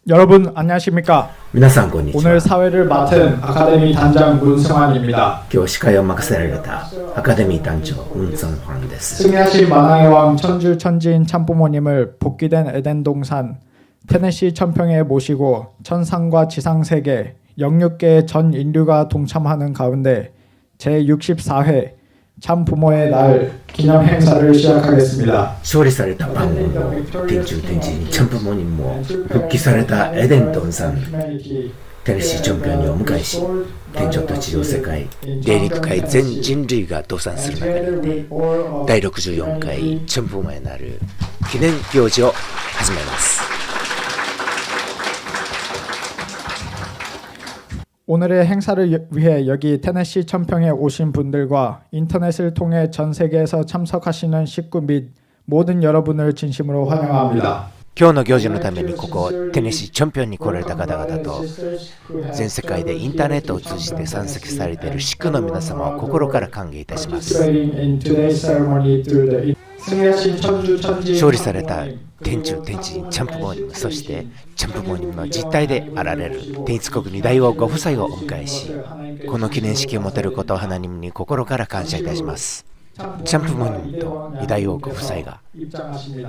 여러분 안녕하십니까? 皆さんこんにち 오늘 は。 사회를 맡은 아카데미 단장 문승환입니다. 今日司会を任せられたアカデミー団長ウン・ソンファンです。 승리하신 만화의 왕 천주 천지인 참부모님을 복귀된 에덴 동산 테네시 천평에 모시고 천상과 지상 세계 영육계의 전 인류가 동참하는 가운데 제64회 참부모의 날 기념 행사를 시작하겠습니다. 勝利された万軍の天中天神チャンプモニンも復帰されたエデントンさんテネシーチャンピオンにお迎えし、天上と地上世界霊陸界全人類が同参する中で第64回チャンプモになる記念行事を始めます。 오늘의 행사를 위해 여기 테네시 천평에 오신 분들과 인터넷을 통해 전 세계에서 참석하시는 식구 및 모든 여러분을 진심으로 환영합니다. 今日の行事のためにここテネシーチャンピオンに来られた方々と全世界でインターネットを通じて参席されている祝の皆様を心から歓迎いたします。 勝利された天中天神チャンプモニム、そしてチャンプモニムの実態であられる天一国二大王ご夫妻をお迎えし、この記念式を持てることをハナニムに心から感謝いたします。チャンプモニムと二大王ご夫妻が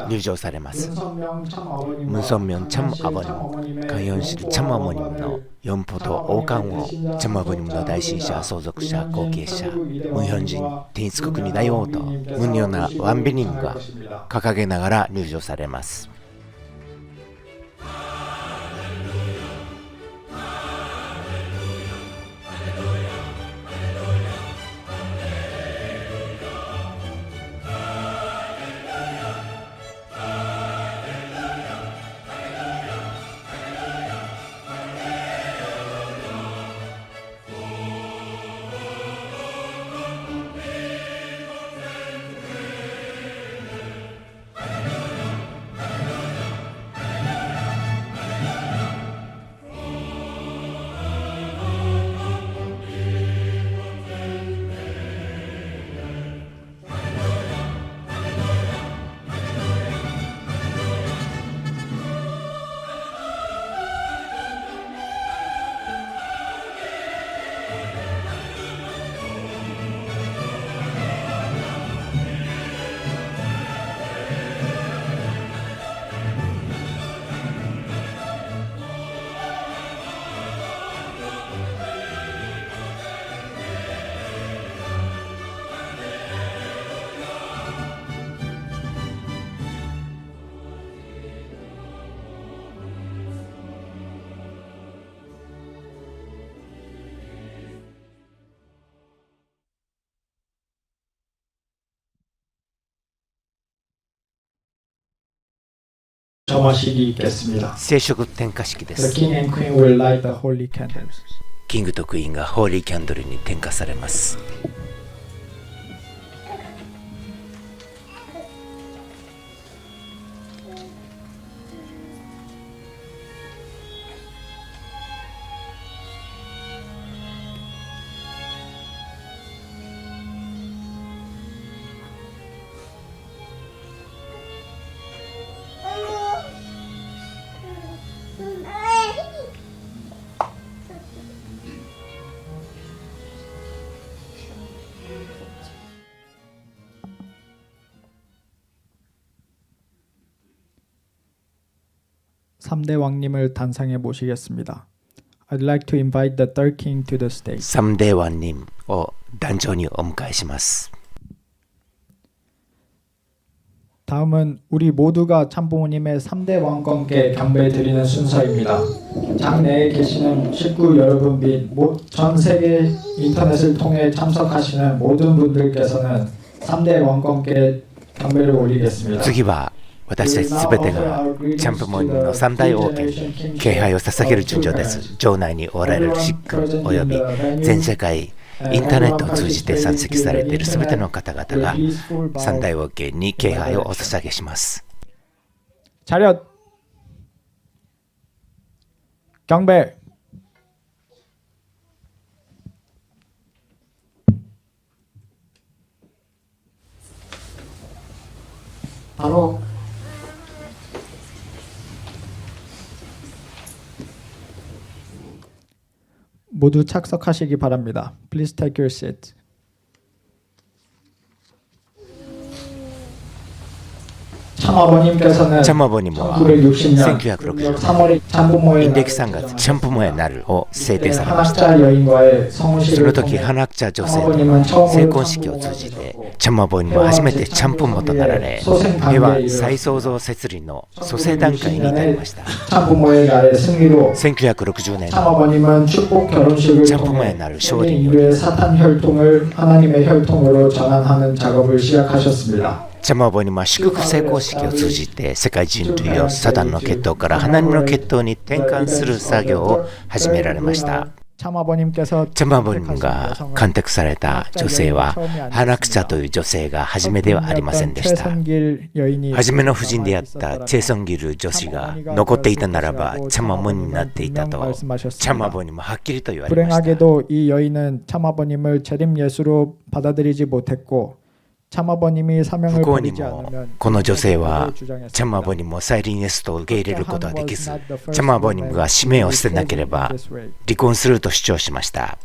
入場されます。ムンソンミョンチャムアボニム、カンヨンシルチャムアボニムの四歩と王冠をチャムアボニムの大臣者、相続者、後継者、ムンヒョン人天一国二大王とムンニョナ・ワンビニンが掲げながら入場されます。 점화식이 있겠습니다. 聖職点火式で The す。 King and Queen will light the holy candles. キングとクイーンがホーリーキャンドルに点火されます。 3대 왕님을 단상에 모시겠습니다. I'd like to invite the third king to the stage. サムデーワン人を壇上にお迎えします。 다음은 우리 모두가 참부모님의 3대 왕권께 경배 드리는 순서입니다. 장내에 계시는 식구 여러분 및 전 세계 인터넷을 통해 참석하시는 모든 분들께서는 3대 왕권께 경배를 올리겠습니다. 次は私たちすべてがチャンプモニの三大王家に敬拝を捧げる順序です。場内におられるシックおよび全世界インターネットを通じて参席されているすべての方々が三大王家に敬拝をお捧げします。 차렷 경배 바로 모두 착석하시기 바랍니다. Please take your seat. 참아버님께서는 참아버님은 1960년 1960 3월에 참부모의 陰暦3月チャンプモエナルを制定されました。 한학자 여인과의 そ 성혼식을 の時 통해 ハナクチャ女性との成婚式を通じてチャマボにも初めてチャンプモとなられ、平和再創造設立の蘇生段階に至りました。 참부모의 날의 승리로 1960年の 참아버님은 축복 결혼식을 참부모의 통해 날을 세계 쇼링 인류의 사탄 혈통을 하나님의 혈통으로 전환하는 작업을 시작하셨습니다. チャマボにも祝福成功式を通じて世界人類をサタンの血統からハナニムの血統に転換する作業を始められました。 참아버님께서 チャマボニムが監督された女性はハナクチャという女性が初めではありませんでした。 최선길 여인이 初めの夫人であったチェソンギル女子が残っていたならばチャマモになっていたとチャマボにもはっきりと言われました。 불행하게도 이 여인은 참아버님을 재림 예수로 받아들이지 못했고 참아버님이 不 사명을 幸に 버리지 も 않으면 この女性は 주장했습니다. チャマボニムを再臨イエスと受け入れることはできず、チャマボニムが使命を捨てなければ離婚すると主張しました。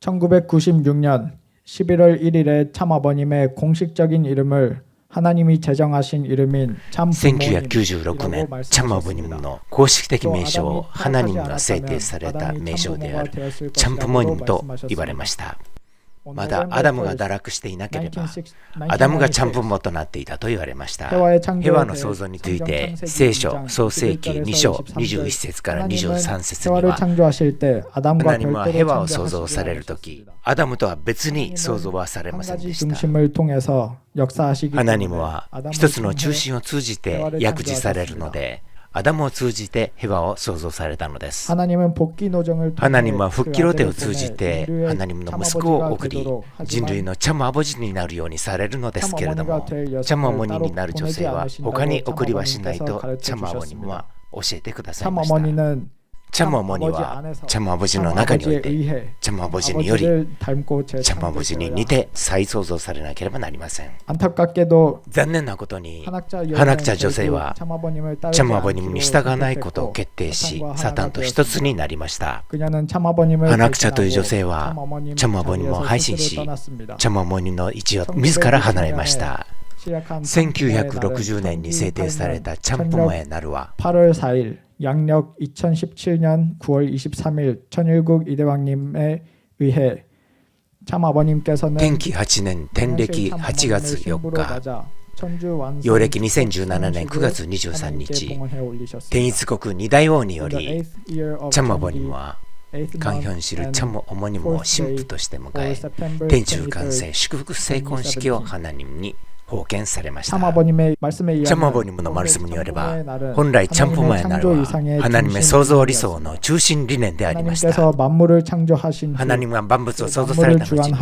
1996년 11월 1일에 참아버님의 공식적인 이름을 하나님이 제정하신 이름인 참부모님이라고 1996年チャマボニムの公式的名称をハナニムが制定された名称であるチャンプモニムと言われました。 まだアダムが堕落していなければアダムがチャンプモとなっていたと言われました。平和の創造について聖書創世記2章21節から23節にはハナニムは平和を創造されるときアダムとは別に創造はされませんでした。ハナニムは一つの中心を通じて躍示されるのでアダムを通じて平和を創造されたのです。ハナニムは復帰ロテを通じてハナニムの息子を送り人類のチャムアボジになるようにされるのですけれども、チャムアモニになる女性は他に送りはしないとチャムアボニムは教えてくださいました。チャムアモニはチャムアボジの中においてチャムアボジによりチャムアボジに似て再創造されなければなりません。残念なことにハナクチャ女性はチャムアボニムに従わないことを決定しサタンと一つになりました。ハナクチャという女性はチャムアボニムを配信しチャムアボニムの位置を自ら離れました。 1960年に制定されたチャンプモエナルは 8월 4일 양력 2017년 9월 23일 천일국 이대왕님에 의해 참아버님께서는 天気8年天暦8月4日陽暦2017年9月23日天一国二大王によりチャムアボニムはカンヒョンシルチャムオモニムを神父として迎え天中完成祝福成婚式をハナニムに奉献されました。チャマボニムのマルスムによれば本来チャンプモエナルはハナニム創造理想の中心理念でありました。ハナニムが万物を創造された後に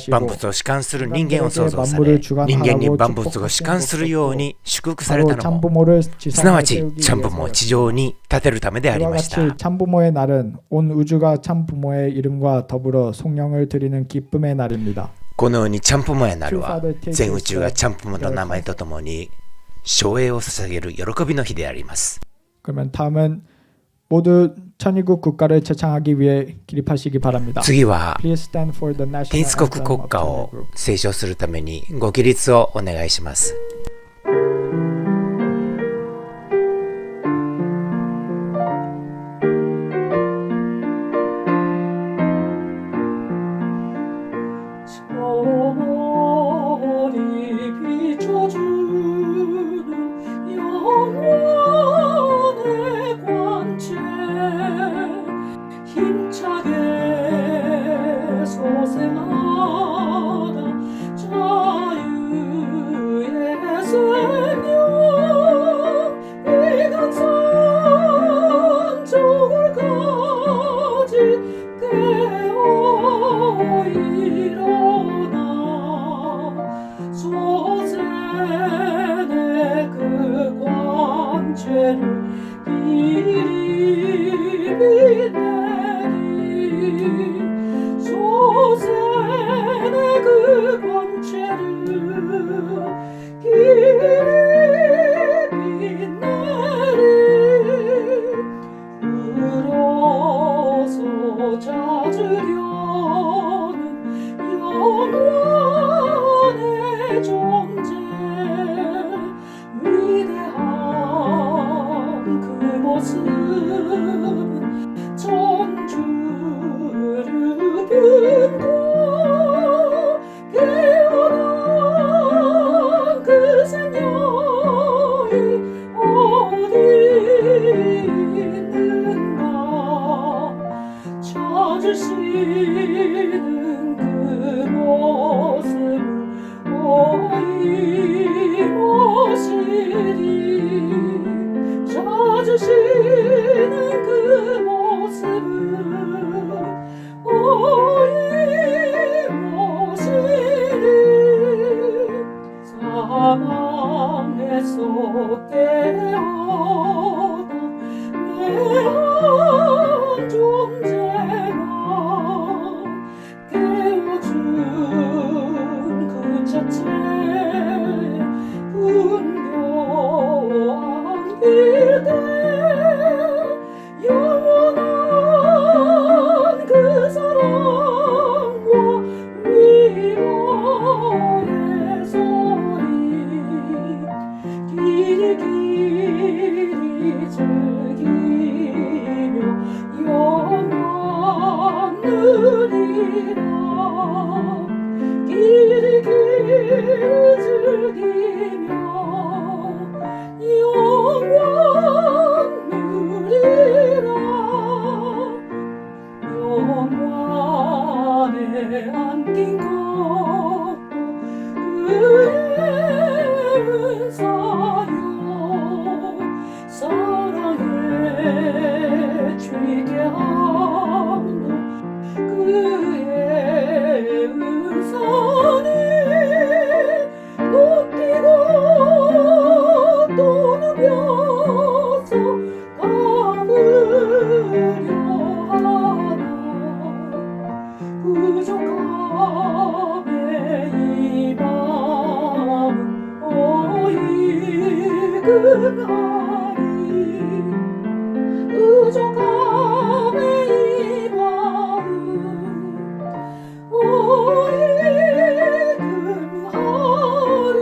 万物を主観する人間を創造され人間に万物を主観するように祝福されたのもすなわちチャンプモを地上に立てるためでありました。 참부모의 날은 온 우주가 참부모의 이름과 더불어 송영을 드리는 기쁨의 날입니다. このようにチャンプモエナルは全宇宙がチャンプモの名前とともに称栄を捧げる喜びの日であります。 그러면 다음은 모두 천일국 국가를 제창하기 위해 기립하시기 바랍니다. 次は Please stand for the 天 national 一国 anthem 国 of 歌を 천일국. 斉唱するためにご起立をお願いします。 저 부족함에 이바음 오일금 하리.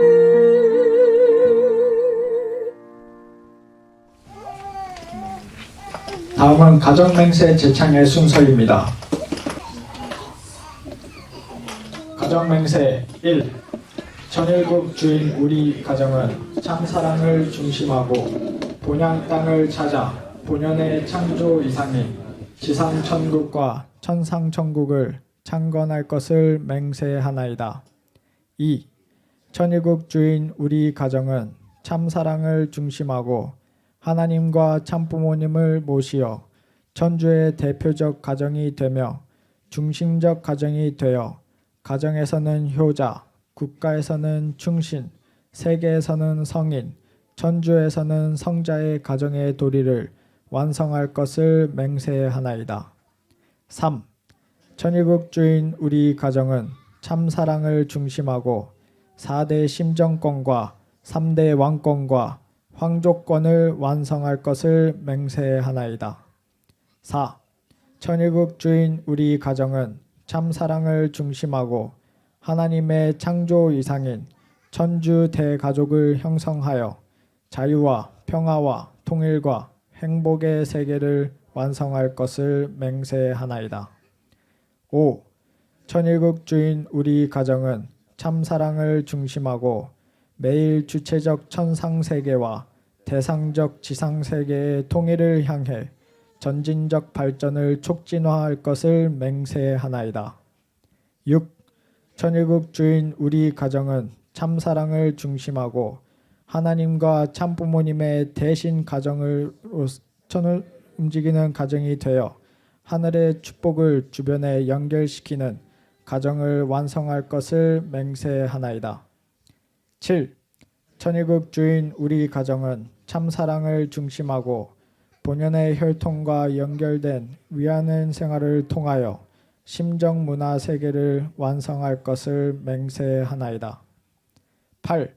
다음은 가정맹세 제창의 순서입니다. 가정맹세 1. 전일국 주인 우리 가정은 참사랑을 중심하고 본향 땅을 찾아 본연의 창조 이상인 지상천국과 천상천국을 창건할 것을 맹세하나이다. 2. 천일국 주인 우리 가정은 참사랑을 중심하고 하나님과 참부모님을 모시어 천주의 대표적 가정이 되며 중심적 가정이 되어 가정에서는 효자, 국가에서는 충신, 세계에서는 성인, 천주에서는 성자의 가정의 도리를 완성할 것을 맹세하나이다. 3. 천일국 주인 우리 가정은 참사랑을 중심하고 4대 심정권과 3대 왕권과 황족권을 완성할 것을 맹세하나이다. 4. 천일국 주인 우리 가정은 참사랑을 중심하고 하나님의 창조 이상인 천주 대가족을 형성하여 자유와 평화와 통일과 행복의 세계를 완성할 것을 맹세하나이다. 5. 천일국 주인 우리 가정은 참사랑을 중심하고 매일 주체적 천상세계와 대상적 지상세계의 통일을 향해 전진적 발전을 촉진화할 것을 맹세하나이다. 6. 천일국 주인 우리 가정은 참사랑을 중심하고 하나님과 참부모님의 대신 가정으로 천을 움직이는 가정이 되어 하늘의 축복을 주변에 연결시키는 가정을 완성할 것을 맹세하나이다. 7. 천일국 주인 우리 가정은 참사랑을 중심하고 본연의 혈통과 연결된 위하는 생활을 통하여 심정문화 세계를 완성할 것을 맹세하나이다. 8.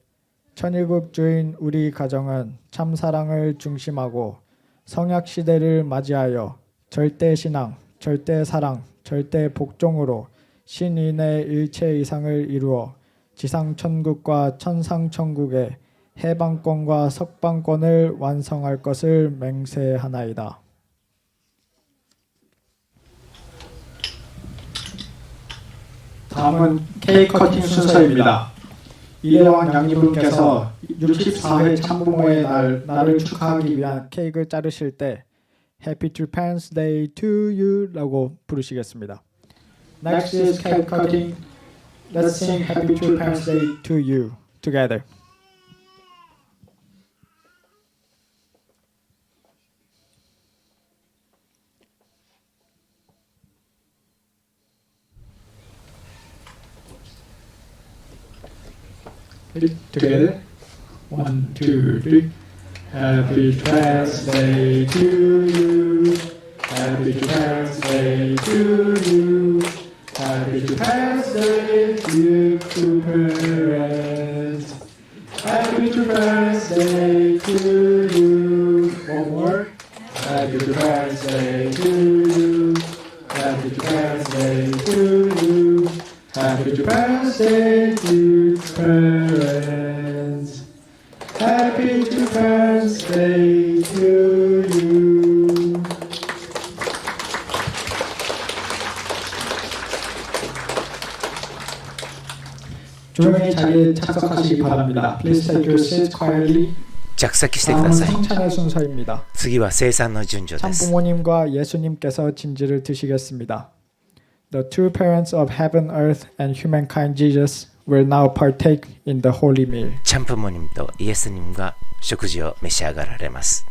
천일국 주인 우리 가정은 참사랑을 중심하고 성약시대를 맞이하여 절대신앙, 절대사랑, 절대복종으로 신인의 일체 이상을 이루어 지상천국과 천상천국의 해방권과 석방권을 완성할 것을 맹세하나이다. 다음은 케이크 커팅 순서입니다. 이대왕 양리분께서 64회 참부모의 날을 축하하기 위한 케이크를 자르실 때 Happy True Parents Day to you 라고 부르시겠습니다. Next is cake cutting. Let's sing Happy True Parents Day to you together. Together. 1, 2, 3. Happy Parents Day to you. Happy Parents Day to you. Happy Parents Day, dear parents. Happy Parents Day to you. One more. Happy Parents Day to you. Happy Parents Day to you. Happy Parents Day, dear parents. Happy Parents Day to you. 조용히 자리에 착석하시기 바랍니다. Please take your seats quietly. 着席してく 다음은 ださい。 성찬의 순서입니다. 次は生産の順序です。 참부모님과 예수님께서 진지를 드시겠습니다. The two parents of heaven, earth, and humankind, Jesus, will now partake in the holy meal. チャンプモニムとイエスニムが食事を召し上がられます。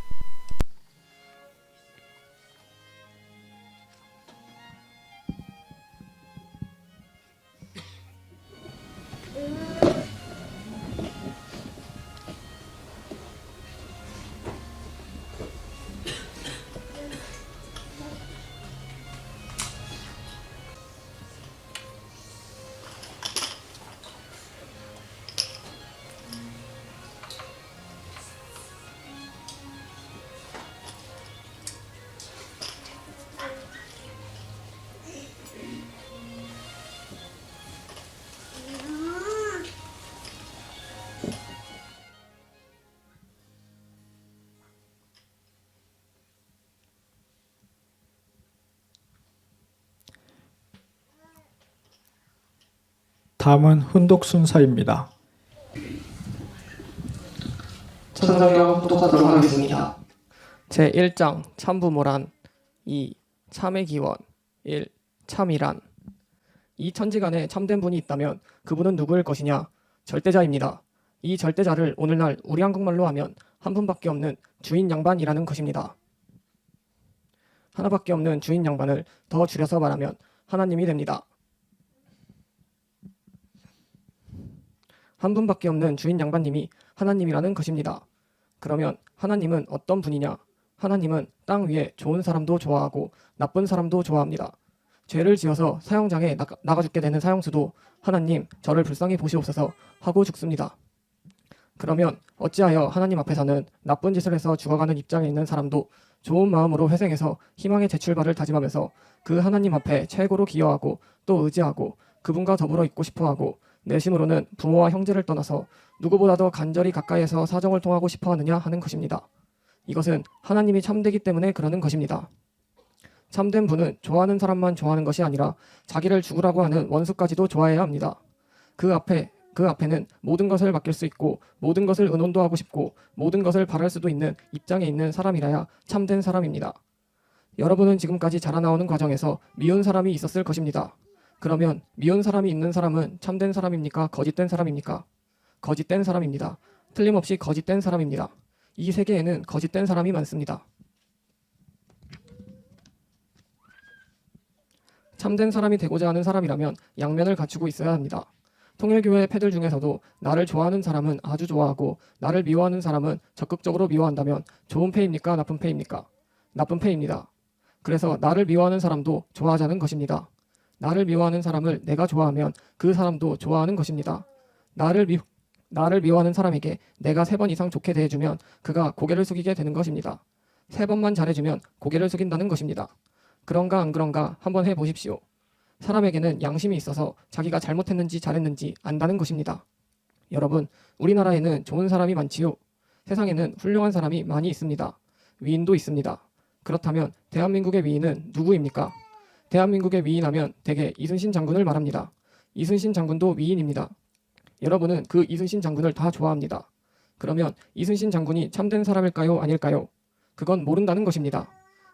다음은 훈독 순서입니다. 천성경 독하도록 하겠습니다. 제1장 참부모란 2. 참의 기원 1. 참이란 이 천지간에 참된 분이 있다면 그분은 누구일 것이냐? 절대자입니다. 이 절대자를 오늘날 우리 한국말로 하면 한 분밖에 없는 주인 양반이라는 것입니다. 하나밖에 없는 주인 양반을 더 줄여서 말하면 하나님이 됩니다. 한 분밖에 없는 주인 양반님이 하나님이라는 것입니다. 그러면 하나님은 어떤 분이냐? 하나님은 땅 위에 좋은 사람도 좋아하고 나쁜 사람도 좋아합니다. 죄를 지어서 사형장에 나가 죽게 되는 사형수도 하나님 저를 불쌍히 보시옵소서 하고 죽습니다. 그러면 어찌하여 하나님 앞에서는 나쁜 짓을 해서 죽어가는 입장에 있는 사람도 좋은 마음으로 회생해서 희망의 재출발을 다짐하면서 그 하나님 앞에 최고로 기여하고 또 의지하고 그분과 더불어 있고 싶어하고 내심으로는 부모와 형제를 떠나서 누구보다도 간절히 가까이에서 사정을 통하고 싶어하느냐 하는 것입니다. 이것은 하나님이 참되기 때문에 그러는 것입니다. 참된 분은 좋아하는 사람만 좋아하는 것이 아니라 자기를 죽으라고 하는 원수까지도 좋아해야 합니다. 그 앞에는 모든 것을 맡길 수 있고 모든 것을 의논도 하고 싶고 모든 것을 바랄 수도 있는 입장에 있는 사람이라야 참된 사람입니다. 여러분은 지금까지 자라나오는 과정에서 미운 사람이 있었을 것입니다. 그러면 미운 사람이 있는 사람은 참된 사람입니까? 거짓된 사람입니까? 거짓된 사람입니다. 틀림없이 거짓된 사람입니다. 이 세계에는 거짓된 사람이 많습니다. 참된 사람이 되고자 하는 사람이라면 양면을 갖추고 있어야 합니다. 통일교회 패들 중에서도 나를 좋아하는 사람은 아주 좋아하고 나를 미워하는 사람은 적극적으로 미워한다면 좋은 패입니까? 나쁜 패입니까? 나쁜 패입니다. 그래서 나를 미워하는 사람도 좋아하자는 것입니다. 나를 미워하는 사람을 내가 좋아하면 그 사람도 좋아하는 것입니다. 나를 미워하는 사람에게 내가 3번 이상 좋게 대해주면 그가 고개를 숙이게 되는 것입니다. 3번만 잘해주면 고개를 숙인다는 것입니다. 그런가 안 그런가 한번 해보십시오. 사람에게는 양심이 있어서 자기가 잘못했는지 잘했는지 안다는 것입니다. 여러분, 우리나라에는 좋은 사람이 많지요. 세상에는 훌륭한 사람이 많이 있습니다. 위인도 있습니다. 그렇다면 대한민국의 위인은 누구입니까? 대한민국의 위인하면 대개 이순신 장군을 말합니다. 이순신 장군도 위인입니다. 여러분은 그 이순신 장군을 다 좋아합니다. 그러면 이순신 장군이 참된 사람일까요? 아닐까요? 그건 모른다는 것입니다.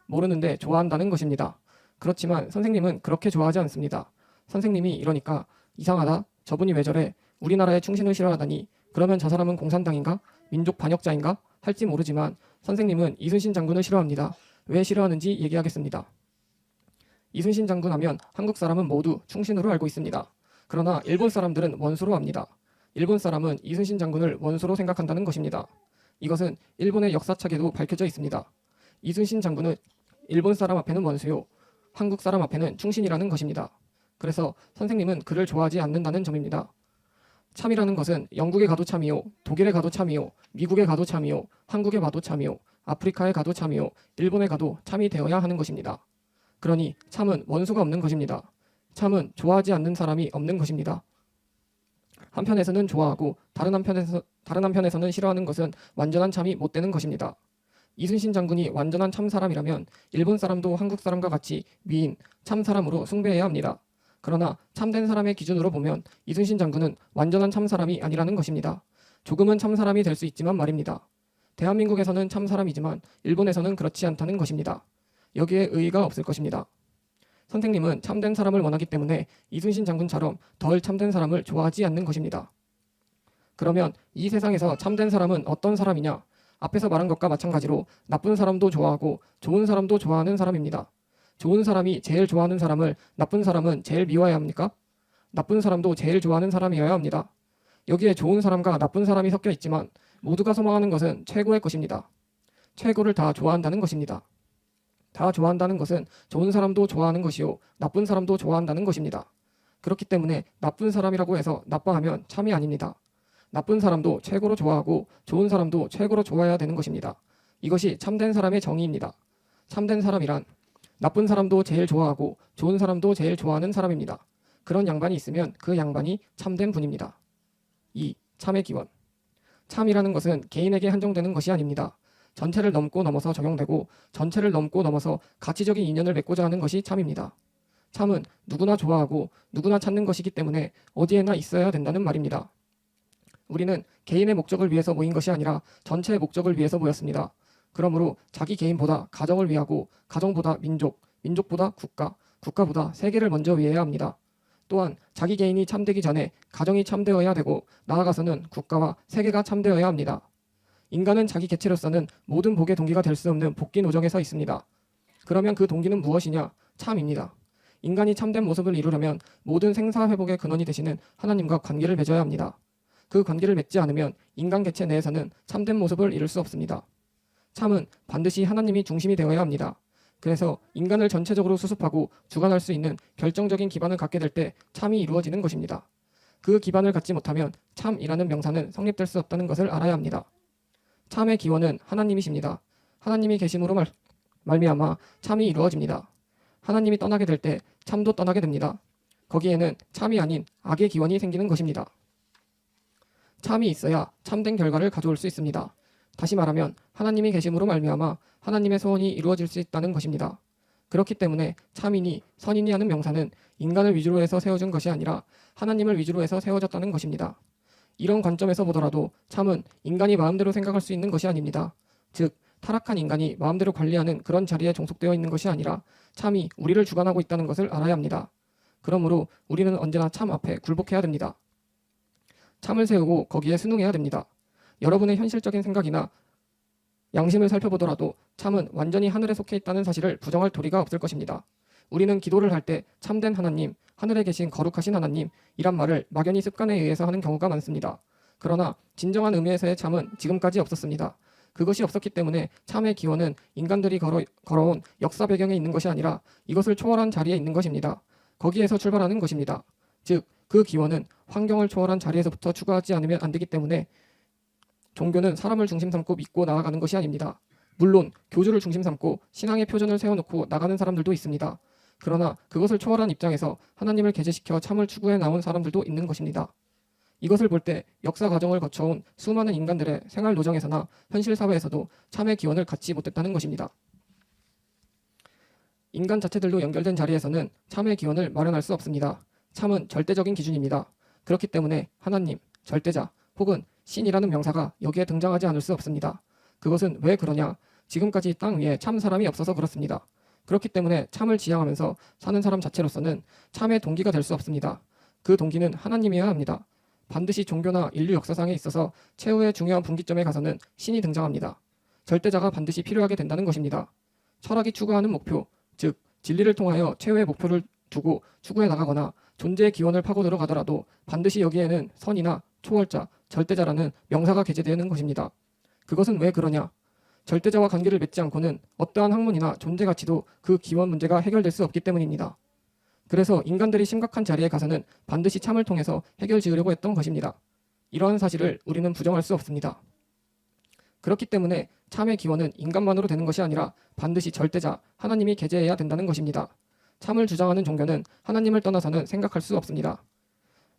모르는데 좋아한다는 것입니다. 그렇지만 선생님은 그렇게 좋아하지 않습니다. 선생님이 이러니까 이상하다. 저분이 왜 저래? 우리나라의 충신을 싫어하다니. 그러면 저 사람은 공산당인가? 민족 반역자인가? 할지 모르지만 선생님은 이순신 장군을 싫어합니다. 왜 싫어하는지 얘기하겠습니다. 이순신 장군 하면 한국 사람은 모두 충신으로 알고 있습니다. 그러나 일본 사람들은 원수로 압니다. 일본 사람은 이순신 장군을 원수로 생각한다는 것입니다. 이것은 일본의 역사책에도 밝혀져 있습니다. 이순신 장군은 일본 사람 앞에는 원수요, 한국 사람 앞에는 충신이라는 것입니다. 그래서 선생님은 그를 좋아하지 않는다는 점입니다. 참이라는 것은 영국에 가도 참이요, 독일에 가도 참이요, 미국에 가도 참이요, 한국에 가도 참이요, 아프리카에 가도 참이요, 일본에 가도 참이 되어야 하는 것입니다. 그러니 참은 원수가 없는 것입니다. 참은 좋아하지 않는 사람이 없는 것입니다. 한편에서는 좋아하고 다른 한편에서는 싫어하는 것은 완전한 참이 못 되는 것입니다. 이순신 장군이 완전한 참 사람이라면 일본 사람도 한국 사람과 같이 미인, 참 사람으로 숭배해야 합니다. 그러나 참된 사람의 기준으로 보면 이순신 장군은 완전한 참 사람이 아니라는 것입니다. 조금은 참 사람이 될 수 있지만 말입니다. 대한민국에서는 참 사람이지만 일본에서는 그렇지 않다는 것입니다. 여기에 의의가 없을 것입니다. 선생님은 참된 사람을 원하기 때문에 이순신 장군처럼 덜 참된 사람을 좋아하지 않는 것입니다. 그러면 이 세상에서 참된 사람은 어떤 사람이냐? 앞에서 말한 것과 마찬가지로 나쁜 사람도 좋아하고 좋은 사람도 좋아하는 사람입니다. 좋은 사람이 제일 좋아하는 사람을 나쁜 사람은 제일 미워해야 합니까? 나쁜 사람도 제일 좋아하는 사람이어야 합니다. 여기에 좋은 사람과 나쁜 사람이 섞여 있지만 모두가 소망하는 것은 최고의 것입니다. 최고를 다 좋아한다는 것입니다. 다 좋아한다는 것은 좋은 사람도 좋아하는 것이요, 나쁜 사람도 좋아한다는 것입니다. 그렇기 때문에 나쁜 사람이라고 해서 나빠하면 참이 아닙니다. 나쁜 사람도 최고로 좋아하고 좋은 사람도 최고로 좋아해야 되는 것입니다. 이것이 참된 사람의 정의입니다. 참된 사람이란 나쁜 사람도 제일 좋아하고 좋은 사람도 제일 좋아하는 사람입니다. 그런 양반이 있으면 그 양반이 참된 분입니다. 2. 참의 기원. 참이라는 것은 개인에게 한정되는 것이 아닙니다. 전체를 넘고 넘어서 적용되고 전체를 넘고 넘어서 가치적인 인연을 맺고자 하는 것이 참입니다. 참은 누구나 좋아하고 누구나 찾는 것이기 때문에 어디에나 있어야 된다는 말입니다. 우리는 개인의 목적을 위해서 모인 것이 아니라 전체의 목적을 위해서 모였습니다. 그러므로 자기 개인보다 가정을 위하고 가정보다 민족, 민족보다 국가, 국가보다 세계를 먼저 위해야 합니다. 또한 자기 개인이 참되기 전에 가정이 참되어야 되고 나아가서는 국가와 세계가 참되어야 합니다. 인간은 자기 개체로서는 모든 복의 동기가 될 수 없는 복귀 노정에 서 있습니다. 그러면 그 동기는 무엇이냐? 참입니다. 인간이 참된 모습을 이루려면 모든 생사회복의 근원이 되시는 하나님과 관계를 맺어야 합니다. 그 관계를 맺지 않으면 인간 개체 내에서는 참된 모습을 이룰 수 없습니다. 참은 반드시 하나님이 중심이 되어야 합니다. 그래서 인간을 전체적으로 수습하고 주관할 수 있는 결정적인 기반을 갖게 될 때 참이 이루어지는 것입니다. 그 기반을 갖지 못하면 참이라는 명사는 성립될 수 없다는 것을 알아야 합니다. 참의 기원은 하나님이십니다. 하나님이 계심으로 말미암아 참이 이루어집니다. 하나님이 떠나게 될 때 참도 떠나게 됩니다. 거기에는 참이 아닌 악의 기원이 생기는 것입니다. 참이 있어야 참된 결과를 가져올 수 있습니다. 다시 말하면 하나님이 계심으로 말미암아 하나님의 소원이 이루어질 수 있다는 것입니다. 그렇기 때문에 참이니 선이니 하는 명사는 인간을 위주로 해서 세워준 것이 아니라 하나님을 위주로 해서 세워졌다는 것입니다. 이런 관점에서 보더라도 참은 인간이 마음대로 생각할 수 있는 것이 아닙니다. 즉 타락한 인간이 마음대로 관리하는 그런 자리에 종속되어 있는 것이 아니라 참이 우리를 주관하고 있다는 것을 알아야 합니다. 그러므로 우리는 언제나 참 앞에 굴복해야 됩니다. 참을 세우고 거기에 순응해야 됩니다. 여러분의 현실적인 생각이나 양심을 살펴보더라도 참은 완전히 하늘에 속해 있다는 사실을 부정할 도리가 없을 것입니다. 우리는 기도를 할 때 참된 하나님, 하늘에 계신 거룩하신 하나님이란 말을 막연히 습관에 의해서 하는 경우가 많습니다. 그러나 진정한 의미에서의 참은 지금까지 없었습니다. 그것이 없었기 때문에 참의 기원은 인간들이 걸어온 역사 배경에 있는 것이 아니라 이것을 초월한 자리에 있는 것입니다. 거기에서 출발하는 것입니다. 즉, 그 기원은 환경을 초월한 자리에서부터 추구하지 않으면 안 되기 때문에 종교는 사람을 중심 삼고 믿고 나아가는 것이 아닙니다. 물론 교주를 중심 삼고 신앙의 표준을 세워놓고 나가는 사람들도 있습니다. 그러나 그것을 초월한 입장에서 하나님을 계제시켜 참을 추구해 나온 사람들도 있는 것입니다. 이것을 볼 때 역사 과정을 거쳐온 수많은 인간들의 생활 노정에서나 현실 사회에서도 참의 기원을 갖지 못했다는 것입니다. 인간 자체들도 연결된 자리에서는 참의 기원을 마련할 수 없습니다. 참은 절대적인 기준입니다. 그렇기 때문에 하나님, 절대자 혹은 신이라는 명사가 여기에 등장하지 않을 수 없습니다. 그것은 왜 그러냐? 지금까지 땅 위에 참 사람이 없어서 그렇습니다. 그렇기 때문에 참을 지향하면서 사는 사람 자체로서는 참의 동기가 될 수 없습니다. 그 동기는 하나님이어야 합니다. 반드시 종교나 인류 역사상에 있어서 최후의 중요한 분기점에 가서는 신이 등장합니다. 절대자가 반드시 필요하게 된다는 것입니다. 철학이 추구하는 목표, 즉 진리를 통하여 최후의 목표를 두고 추구해 나가거나 존재의 기원을 파고 들어가더라도 반드시 여기에는 선이나 초월자, 절대자라는 명사가 게재되는 것입니다. 그것은 왜 그러냐? 절대자와 관계를 맺지 않고는 어떠한 학문이나 존재 가치도 그 기원 문제가 해결될 수 없기 때문입니다. 그래서 인간들이 심각한 자리에 가서는 반드시 참을 통해서 해결 지으려고 했던 것입니다. 이러한 사실을 우리는 부정할 수 없습니다. 그렇기 때문에 참의 기원은 인간만으로 되는 것이 아니라 반드시 절대자, 하나님이 게재해야 된다는 것입니다. 참을 주장하는 종교는 하나님을 떠나서는 생각할 수 없습니다.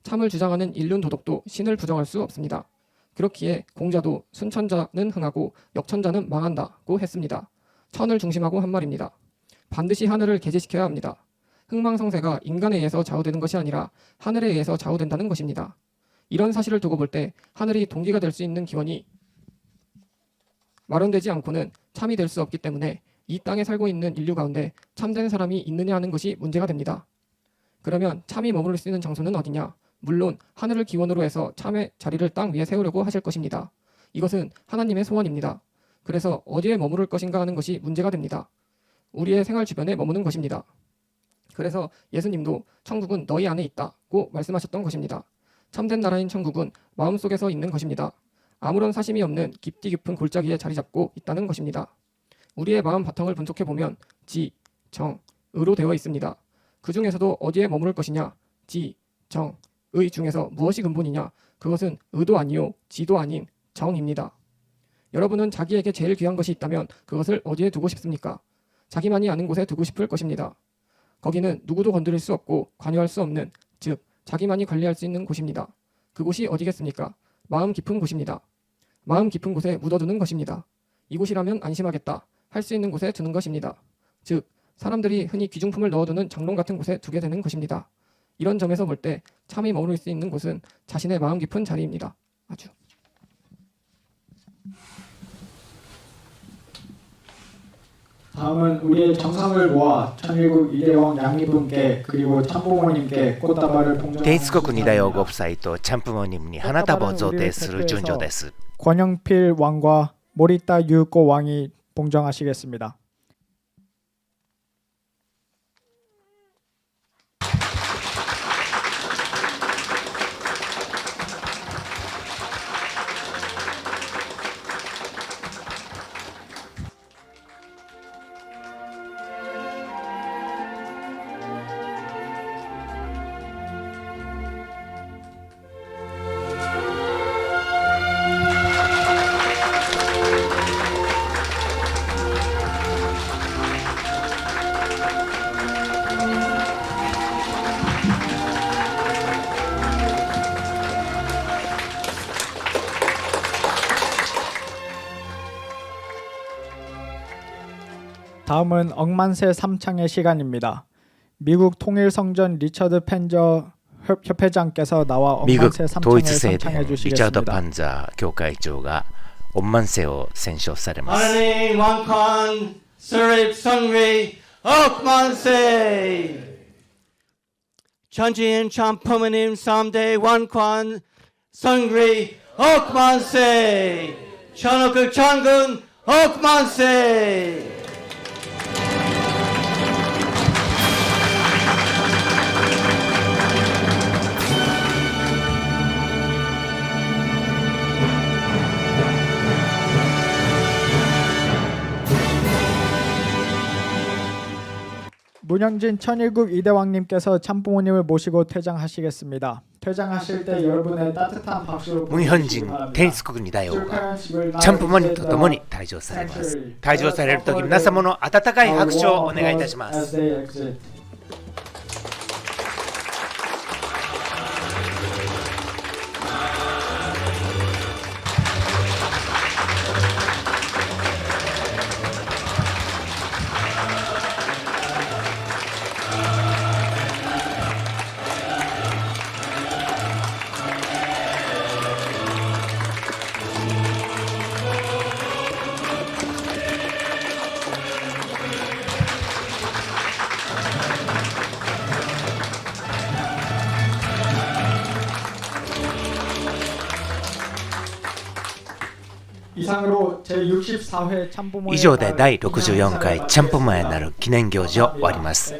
참을 주장하는 인륜 도덕도 신을 부정할 수 없습니다. 그렇기에 공자도 순천자는 흥하고 역천자는 망한다고 했습니다. 천을 중심하고 한 말입니다. 반드시 하늘을 게재시켜야 합니다. 흥망성쇠가 인간에 의해서 좌우되는 것이 아니라 하늘에 의해서 좌우된다는 것입니다. 이런 사실을 두고 볼 때 하늘이 동기가 될 수 있는 기원이 마련되지 않고는 참이 될 수 없기 때문에 이 땅에 살고 있는 인류 가운데 참된 사람이 있느냐 하는 것이 문제가 됩니다. 그러면 참이 머무를 수 있는 장소는 어디냐? 물론 하늘을 기원으로 해서 참의 자리를 땅 위에 세우려고 하실 것입니다. 이것은 하나님의 소원입니다. 그래서 어디에 머무를 것인가 하는 것이 문제가 됩니다. 우리의 생활 주변에 머무는 것입니다. 그래서 예수님도 천국은 너희 안에 있다고 말씀하셨던 것입니다. 참된 나라인 천국은 마음속에서 있는 것입니다. 아무런 사심이 없는 깊디 깊은 골짜기에 자리 잡고 있다는 것입니다. 우리의 마음 바탕을 분석해 보면 지, 정, 의로 되어 있습니다. 그 중에서도 어디에 머무를 것이냐? 지, 정, 의 중에서 무엇이 근본이냐? 그것은 의도 아니요 지도 아닌 정입니다. 여러분은 자기에게 제일 귀한 것이 있다면 그것을 어디에 두고 싶습니까? 자기만이 아는 곳에 두고 싶을 것입니다. 거기는 누구도 건드릴 수 없고 관여할 수 없는, 즉 자기만이 관리할 수 있는 곳입니다. 그곳이 어디겠습니까? 마음 깊은 곳입니다. 마음 깊은 곳에 묻어두는 것입니다. 이곳이라면 안심하겠다 할 수 있는 곳에 두는 것입니다. 즉 사람들이 흔히 귀중품을 넣어두는 장롱 같은 곳에 두게 되는 것입니다. 이런 점에서 볼 때 참이 머무를 수 있는 곳은 자신의 마음 깊은 자리입니다. 아주. 다음은 우리의 정성을 모아 천일국 이대왕 양리분께 그리고 참부모님께 꽃다발을 봉정하는 天一国二大王ご夫妻とチャンプモニムに花束を贈呈する順序です。 권영필 왕과 모리타 유코 왕이 봉정하시겠습니다. 다음은 억만세 삼창의 시간입니다. 미국 통일성전 리처드 펜저 협회장께서 나와 ミグ 억만세 統 삼창을 一聖 선창해 殿リチャード・パ 주시겠습니다. ンザー教会長がオンマンセを宣唱されます。 하나님 왕콘 스립 성리 억만세 천지인 참부모님 3대 왕콘 성리 억만세 천옥극 장군 억만세 문영진 천일국 이대왕님께서 참부모님을 모시고 퇴장하시겠습니다. 퇴장하실 때 여러분의 따뜻한 박수로 ムンヒョン人天一国二大王がチャンプモニと共に退場されます。退場される時皆様の温かい拍手をお願いいたします。 이상으로 제64회 참부모님 以上で第64回チャンプモンへなる記念行事を終わります。